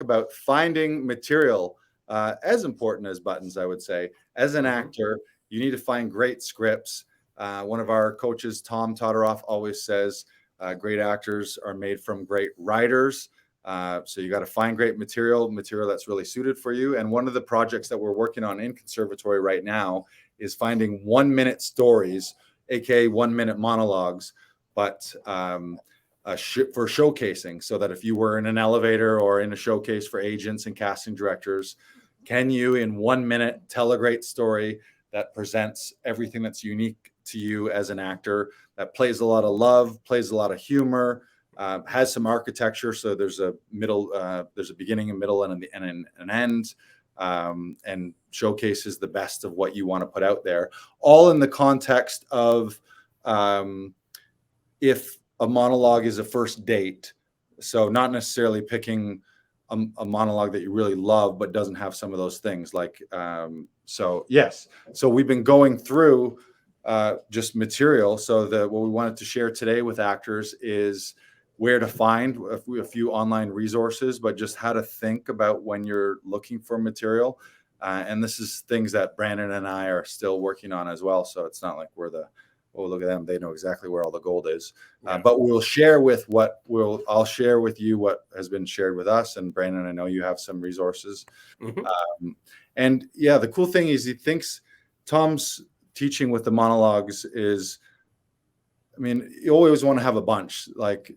about finding material, as important as buttons, I would say. As an actor, you need to find great scripts. One of our coaches, Tom Todoroff, always says great actors are made from great writers. So you got to find great material that's really suited for you. And one of the projects that we're working on in conservatory right now is finding 1 minute stories, aka 1 minute monologues, but for showcasing, so that if you were in an elevator or in a showcase for agents and casting directors, can you in 1 minute tell a great story that presents everything that's unique to you as an actor, that plays a lot of love, plays a lot of humor, has some architecture, so there's a middle, there's a beginning, a middle, and an end, and showcases the best of what you want to put out there, all in the context of if a monologue is a first date, so not necessarily picking a monologue that you really love but doesn't have some of those things, like so we've been going through just material. So what we wanted to share today with actors is where to find a few online resources, but just how to think about when you're looking for material. And this is things that Brandon and I are still working on as well. So it's not like we're look at them, they know exactly where all the gold is. But I'll share with you what has been shared with us. And Brandon, I know you have some resources. And yeah, the cool thing is he thinks Tom's teaching with the monologues is, I mean, you always want to have a bunch, like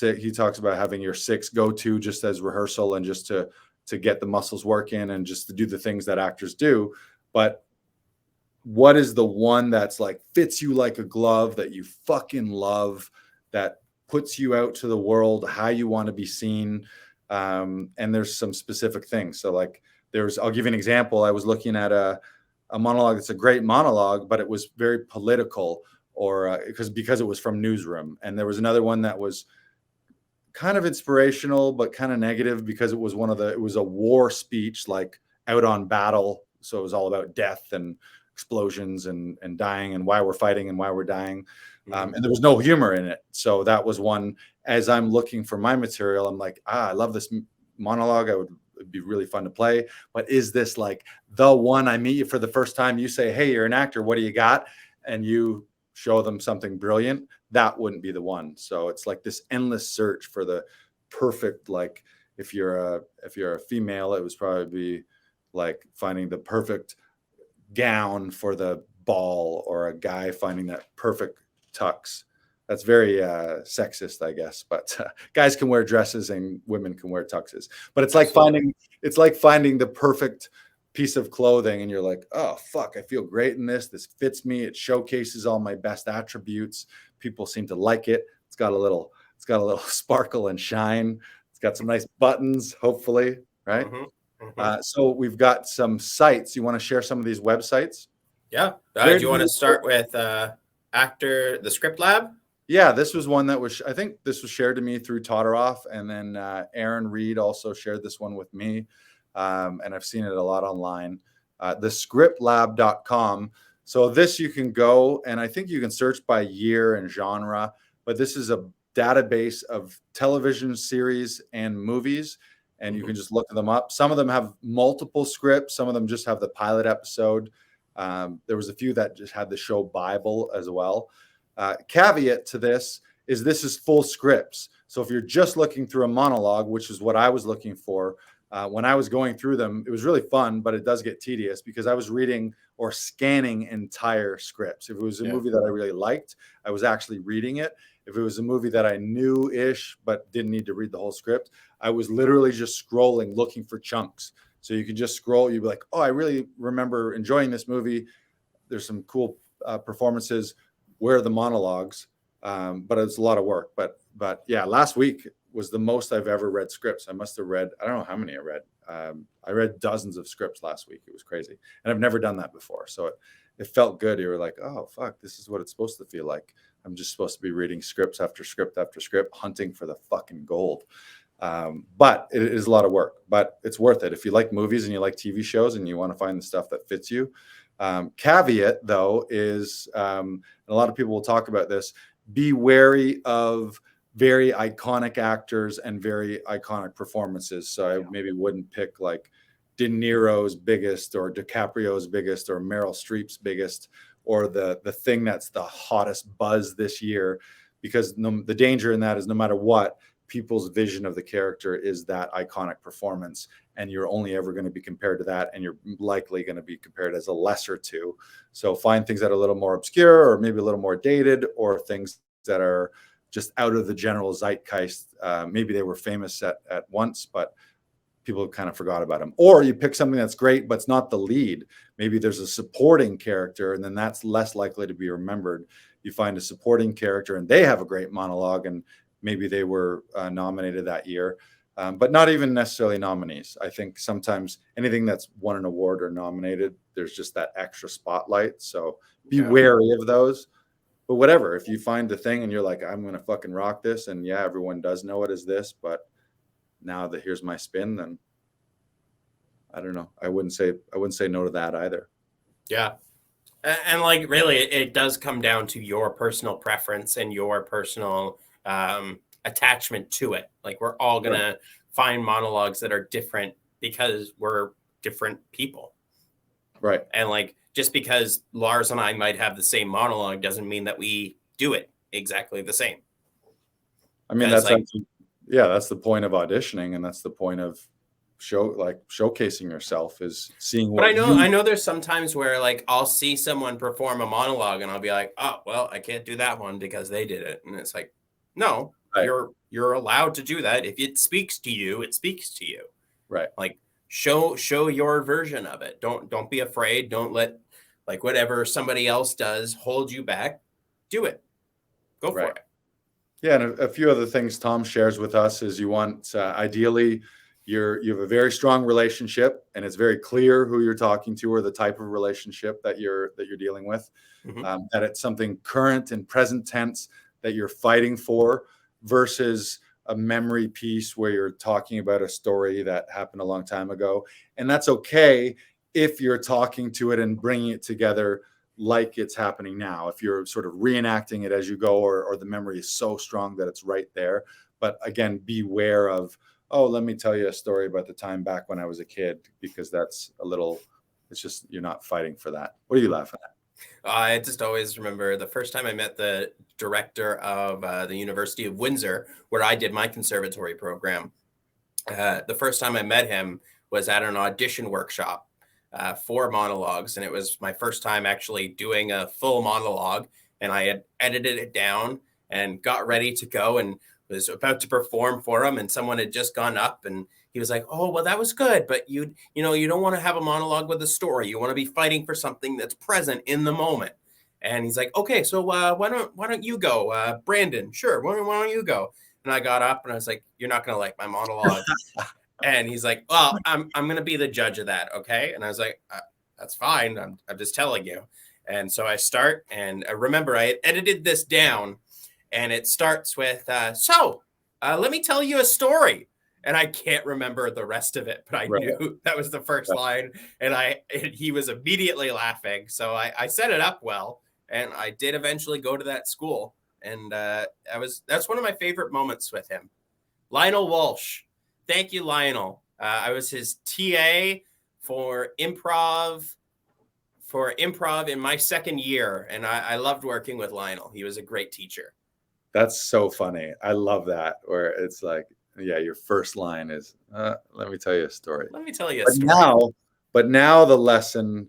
he talks about having your 6 go-to just as rehearsal and just to get the muscles working and just to do the things that actors do. But what is the one that's like fits you like a glove, that you fucking love, that puts you out to the world, how you want to be seen? And there's some specific things. So like I'll give you an example. I was looking at a monologue that's a great monologue, but it was very political, or because it was from Newsroom. And there was another one that was kind of inspirational, but kind of negative, because it was it was a war speech, like out on battle. So it was all about death and explosions and dying and why we're fighting and why we're dying. And there was no humor in it. So that was one, as I'm looking for my material, I'm like, I love this monologue. It'd be really fun to play. But is this like the one? I meet you for the first time, you say, hey, you're an actor, what do you got? And you show them something brilliant. That wouldn't be the one. So it's like this endless search for the perfect, like if you're a female, it was probably like finding the perfect gown for the ball, or a guy finding that perfect tux. That's very sexist, I guess, but guys can wear dresses and women can wear tuxes. But it's like finding the perfect piece of clothing, and you're like, oh fuck, I feel great in this. This fits me. It showcases all my best attributes. People seem to like it. It's got a little sparkle and shine. It's got some nice buttons, hopefully, right? So we've got some sites. You want to share some of these websites? Yeah. Do you want to start with the Scriptlab? Yeah, this was one that I think this was shared to me through Todoroff, and then Aaron Reed also shared this one with me, and I've seen it a lot online. The Scriptlab.com. So this you can go, and I think you can search by year and genre, but this is a database of television series and movies, and you can just look them up. Some of them have multiple scripts. Some of them just have the pilot episode. There was a few that just had the show Bible as well. Caveat to this is full scripts. So if you're just looking through a monologue, which is what I was looking for, when I was going through them, it was really fun, but it does get tedious because I was reading or scanning entire scripts. If it was a movie that I really liked, I was actually reading it. If it was a movie that I knew-ish but didn't need to read the whole script, I was literally just scrolling, looking for chunks. So you could just scroll. You'd be like, oh, I really remember enjoying this movie. There's some cool performances. Where are the monologues? But it's a lot of work. But yeah, last week was the most I've ever read scripts. I must have read, I don't know how many I read. I read dozens of scripts last week. It was crazy. And I've never done that before. So it felt good. You were like, oh, fuck, this is what it's supposed to feel like. I'm just supposed to be reading scripts after script after script, hunting for the fucking gold. But it is a lot of work, but it's worth it. If you like movies and you like TV shows and you want to find the stuff that fits you. Caveat, though, is, and a lot of people will talk about this, be wary of very iconic actors and very iconic performances. So I maybe wouldn't pick like De Niro's biggest or DiCaprio's biggest or Meryl Streep's biggest or the thing that's the hottest buzz this year, because the danger in that is no matter what, people's vision of the character is that iconic performance, and you're only ever going to be compared to that, and you're likely going to be compared as a lesser to. So find things that are a little more obscure or maybe a little more dated, or things that are just out of the general zeitgeist. Maybe they were famous at once, but people kind of forgot about them. Or you pick something that's great, but it's not the lead. Maybe there's a supporting character, and then that's less likely to be remembered. You find a supporting character and they have a great monologue, and maybe they were nominated that year, but not even necessarily nominees. I think sometimes anything that's won an award or nominated, there's just that extra spotlight. So be wary of those. But whatever, if you find the thing and you're like, I'm going to fucking rock this, and yeah, everyone does know it as this, but now that here's my spin, then I don't know. I wouldn't say no to that either. Yeah. And like, really, it does come down to your personal preference and your personal attachment to it. Like, we're all going to find monologues that are different because we're different people. Right. And like, just because Lars and I might have the same monologue doesn't mean that we do it exactly the same. I mean, that's like, that's the point of auditioning, and that's the point of showcasing yourself, is seeing what. But I know there's some times where like I'll see someone perform a monologue and I'll be like, oh, well, I can't do that one because they did it. And it's like, no, you're allowed to do that. If it speaks to you, it speaks to you. Right. Like show your version of it. Don't be afraid. Don't let like whatever somebody else does hold you back. Do it. Go for it. Yeah, and a few other things Tom shares with us is you want ideally you have a very strong relationship, and it's very clear who you're talking to or the type of relationship that you're dealing with. Mm-hmm. That it's something current and present tense that you're fighting for, versus a memory piece where you're talking about a story that happened a long time ago. And that's okay if you're talking to it and bringing it together like it's happening now. If you're sort of reenacting it as you go, or the memory is so strong that it's right there. But again, beware of, oh, let me tell you a story about the time back when I was a kid, because that's it's just, you're not fighting for that. What are you laughing at? I just always remember the first time I met the director of the University of Windsor, where I did my conservatory program. The first time I met him was at an audition workshop for monologues. And it was my first time actually doing a full monologue. And I had edited it down and got ready to go and was about to perform for him. And someone had just gone up and he was like, oh, well, that was good. But you don't want to have a monologue with a story. You want to be fighting for something that's present in the moment. And he's like, okay, so why don't you go? Brandon, sure. Why don't you go? And I got up and I was like, you're not going to like my monologue. And he's like, well, I'm going to be the judge of that. Okay. And I was like, that's fine. I'm just telling you. And so I start, and I remember I had edited this down, and it starts with, let me tell you a story. And I can't remember the rest of it, but I knew that was the first line. And he was immediately laughing. So I set it up well, and I did eventually go to that school. And that's one of my favorite moments with him. Lionel Walsh. Thank you, Lionel. I was his TA for improv in my second year. And I loved working with Lionel. He was a great teacher. That's so funny. I love that, where it's like, yeah, your first line is, let me tell you a story. Let me tell you a story. But now the lesson,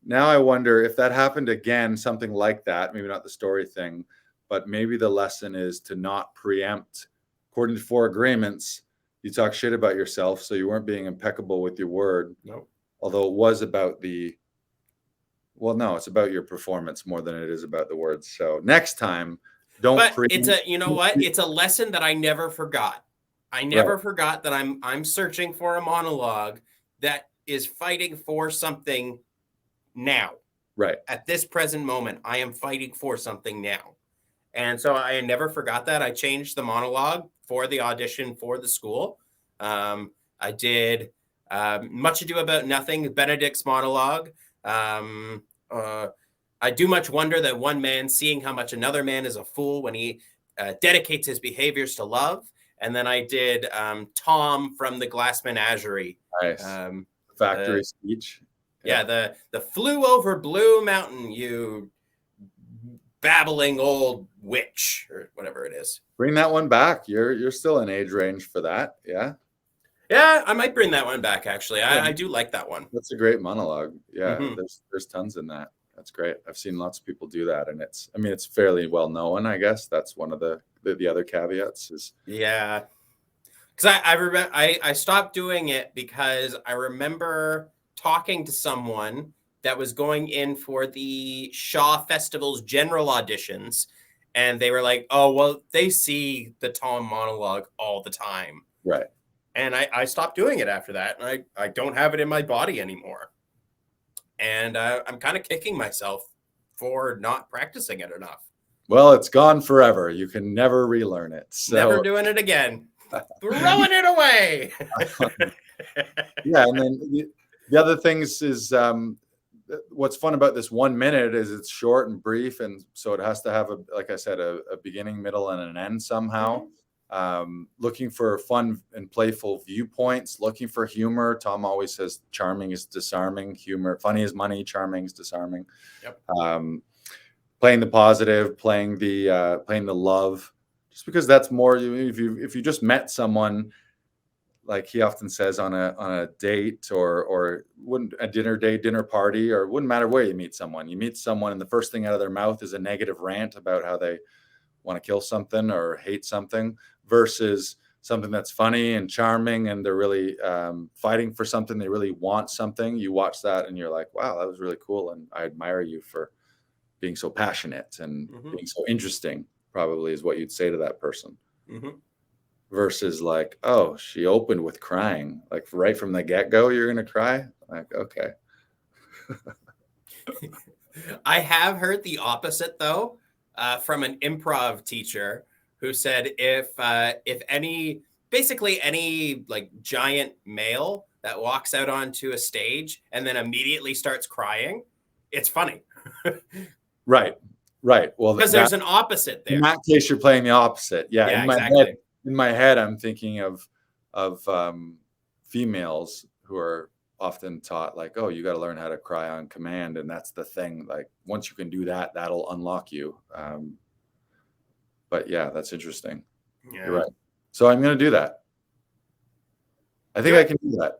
now I wonder if that happened again, something like that, maybe not the story thing, but maybe the lesson is to not preempt. According to 4 agreements, you talk shit about yourself, so you weren't being impeccable with your word. No. Although it was about it's about your performance more than it is about the words. So next time, it's a lesson that I never forgot. I never forgot that I'm searching for a monologue that is fighting for something now. Right. At this present moment, I am fighting for something now. And so I never forgot that. I changed the monologue for the audition for the school. I did Much Ado About Nothing, Benedict's monologue. I do much wonder that one man seeing how much another man is a fool when he dedicates his behaviors to love. And then I did Tom from the Glass Menagerie. Nice. Factory speech. Yeah, the flew over Blue Mountain, you babbling old witch, or whatever it is. Bring that one back. You're still in age range for that. Yeah. Yeah, I might bring that one back, actually. I do like that one. That's a great monologue. Yeah, there's tons in that. That's great. I've seen lots of people do that, and it's fairly well known, I guess. That's one of the other caveats is. Yeah. Because I remember I stopped doing it because I remember talking to someone that was going in for the Shaw Festival's general auditions, and they were like, oh, well, they see the Tom monologue all the time. Right. And I stopped doing it after that, and I don't have it in my body anymore. And I'm kind of kicking myself for not practicing it enough. Well, it's gone forever. You can never relearn it. So. Never doing it again. Throwing it away. Yeah, and then the other things is what's fun about this 1 minute is it's short and brief, and so it has to have like I said, a beginning, middle, and an end somehow. Looking for fun and playful viewpoints, looking for humor. Tom always says charming is disarming, humor, funny is money, charming is disarming. Yep. Playing the positive, playing the love, just because that's more. If you just met someone, like he often says, on a date or wouldn't a dinner party, or it wouldn't matter where you meet someone. You meet someone and the first thing out of their mouth is a negative rant about how they want to kill something or hate something, versus something that's funny and charming and they're really fighting for something. They really want something. You watch that and you're like, wow, that was really cool. And I admire you for being so passionate and being so interesting, probably is what you'd say to that person. Versus like, oh, she opened with crying, like right from the get-go, you're going to cry? Like, okay. I have heard the opposite, though, from an improv teacher who said if any like giant male that walks out onto a stage and then immediately starts crying, it's funny. Right. Well, because there's an opposite there. In that case, you're playing the opposite. Yeah, exactly. In my head, I'm thinking of females who are often taught like, oh, you got to learn how to cry on command, and that's the thing. Like once you can do that, that'll unlock you. But yeah, that's interesting. Yeah. You're right. So I'm going to do that. I think I can do that.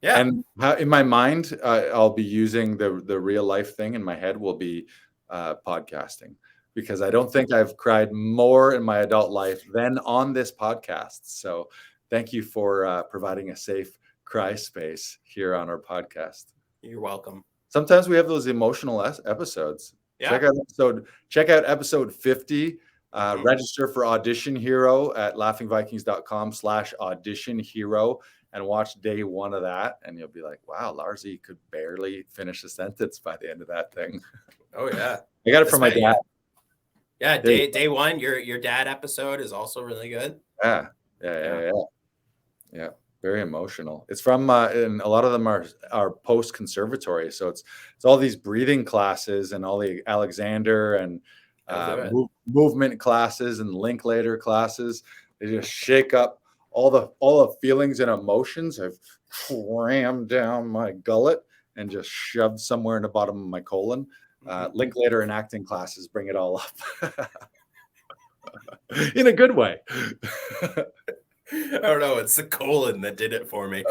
Yeah. And in my mind, I'll be using the real life thing. In my head will be podcasting, because I don't think I've cried more in my adult life than on this podcast. So thank you for providing a safe cry space here on our podcast. You're welcome. Sometimes we have those emotional episodes. Yeah. Check out episode 50. Register for Audition Hero at laughingvikings.com/audition hero and watch day 1 of that. And you'll be like, wow, Larsy could barely finish a sentence by the end of that thing. Oh yeah. I got it from my dad. Yeah. Day 1, your dad episode is also really good. Yeah. Very emotional. It's from, and a lot of them are post conservatory. So it's all these breathing classes and all the Alexander and movement classes and Linklater classes. They just shake up all the feelings and emotions I've crammed down my gullet and just shoved somewhere in the bottom of my colon. Linklater and acting classes bring it all up in a good way. I don't know. It's the colon that did it for me.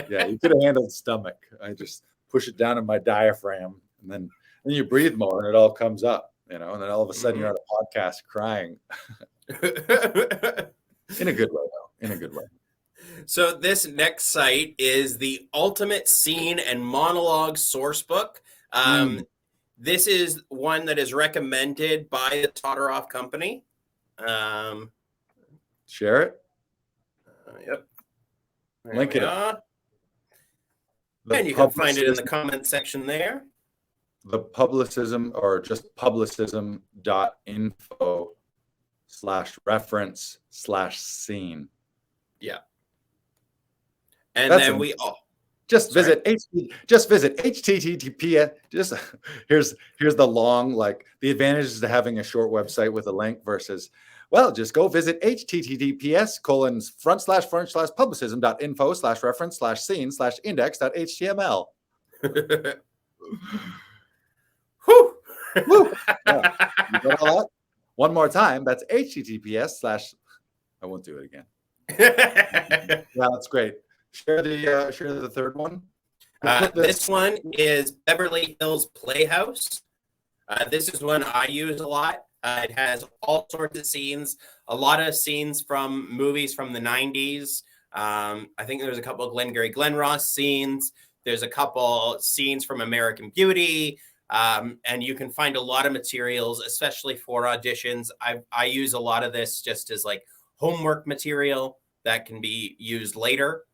Yeah, you could have handled stomach. I just push it down in my diaphragm, and then you breathe more, and it all comes up, and then all of a sudden you're on a podcast crying. In a good way, though. In a good way. So this next site is the Ultimate Scene and Monologue Sourcebook. This is one that is recommended by the Todoroff Company. Share it. Yep. Link it. And you can find it in the comment section there. The publicism, or just publicism.info/reference/scene. Yeah. And then Just Sorry? visit https. Just here's the long, like, the advantages to having a short website with a link versus, well, just go visit https://publicism.info/reference/scene/index.html. Whew. Woo! Yeah. You got all that? One more time. That's https/ I won't do it again. Yeah, that's great. Share the third one. This one is Beverly Hills Playhouse. This is one I use a lot. It has all sorts of scenes, a lot of scenes from movies from the 90s. I think there's a couple of Glengarry Glen Ross scenes. There's a couple scenes from American Beauty. And you can find a lot of materials, especially for auditions. I use a lot of this just as like homework material that can be used later,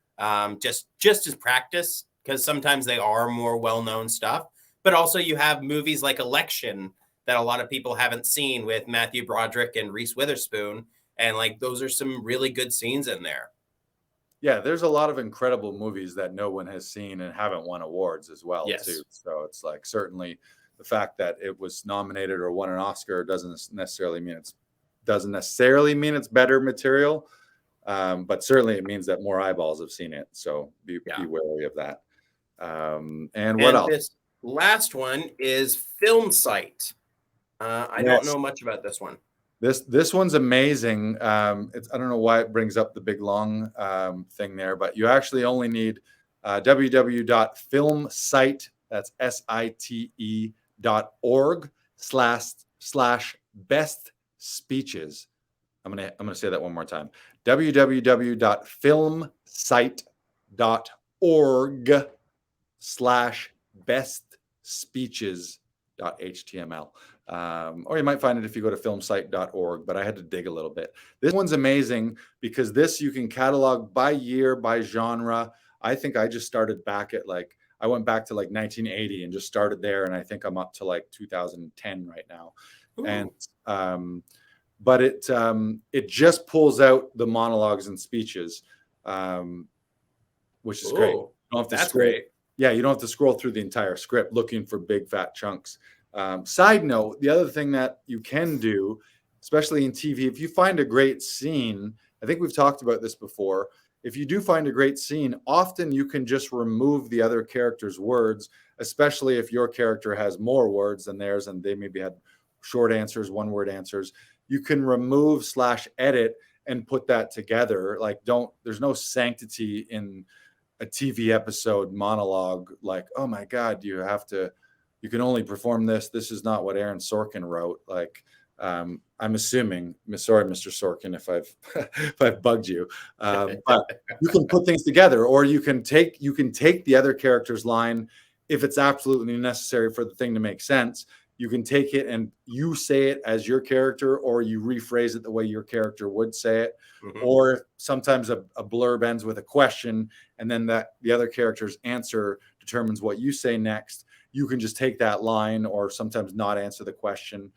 just as practice, because sometimes they are more well-known stuff. But also you have movies like Election that a lot of people haven't seen with Matthew Broderick and Reese Witherspoon. And like, those are some really good scenes in there. Yeah, there's a lot of incredible movies that no one has seen and haven't won awards as well, Yes. too. So it's like, certainly the fact that it was nominated or won an Oscar doesn't necessarily mean it's better material, but certainly it means that more eyeballs have seen it. So be wary of that. And what else? This last one is Film Site. I don't know much about this one. This one's amazing. I don't know why it brings up the big long thing there, but you actually only need www.filmsite, that's site.org/best speeches. I'm gonna say that one more time. www.filmsite.org/best speeches.html. Or you might find it if you go to filmsite.org, but I had to dig a little bit. This one's amazing because this you can catalog by year, by genre. I think I just started back at I went back to 1980 and just started there, and I think I'm up to 2010 right now. Ooh. And but it just pulls out the monologues and speeches, which is great. You don't have to scroll. Great. Yeah, you don't have to scroll through the entire script looking for big fat chunks. Side note, the other thing that you can do, especially in TV, if you find a great scene, I think we've talked about this before. If you do find a great scene, often you can just remove the other character's words, especially if your character has more words than theirs and they maybe had short answers, one-word answers. You can remove/edit and put that together. There's no sanctity in a TV episode monologue. Oh my God, you can only perform this. This is not what Aaron Sorkin wrote. I'm assuming, sorry, Mr. Sorkin, if I've bugged you, but you can put things together, or you can take the other character's line if it's absolutely necessary for the thing to make sense. You can take it and you say it as your character, or you rephrase it the way your character would say it. Mm-hmm. Or sometimes a blurb ends with a question, and then the other character's answer determines what you say next. You can just take that line, or sometimes not answer the question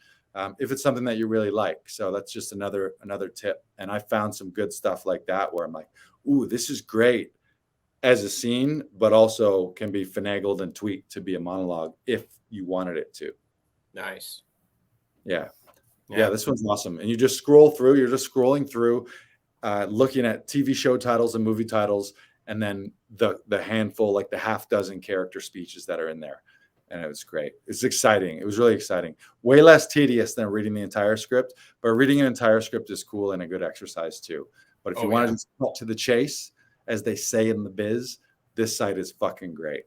if it's something that you really like. So that's just another tip. And I found some good stuff like that where I'm like, ooh, this is great as a scene, but also can be finagled and tweaked to be a monologue if you wanted it to. Nice. Yeah, this one's awesome. And you just scroll through. You're just scrolling through, looking at TV show titles and movie titles, and then the handful, the half dozen character speeches that are in there. And it was great. It's exciting. It was really exciting. Way less tedious than reading the entire script, but reading an entire script is cool and a good exercise too. But if you want to just cut to the chase, as they say in the biz, this site is fucking great.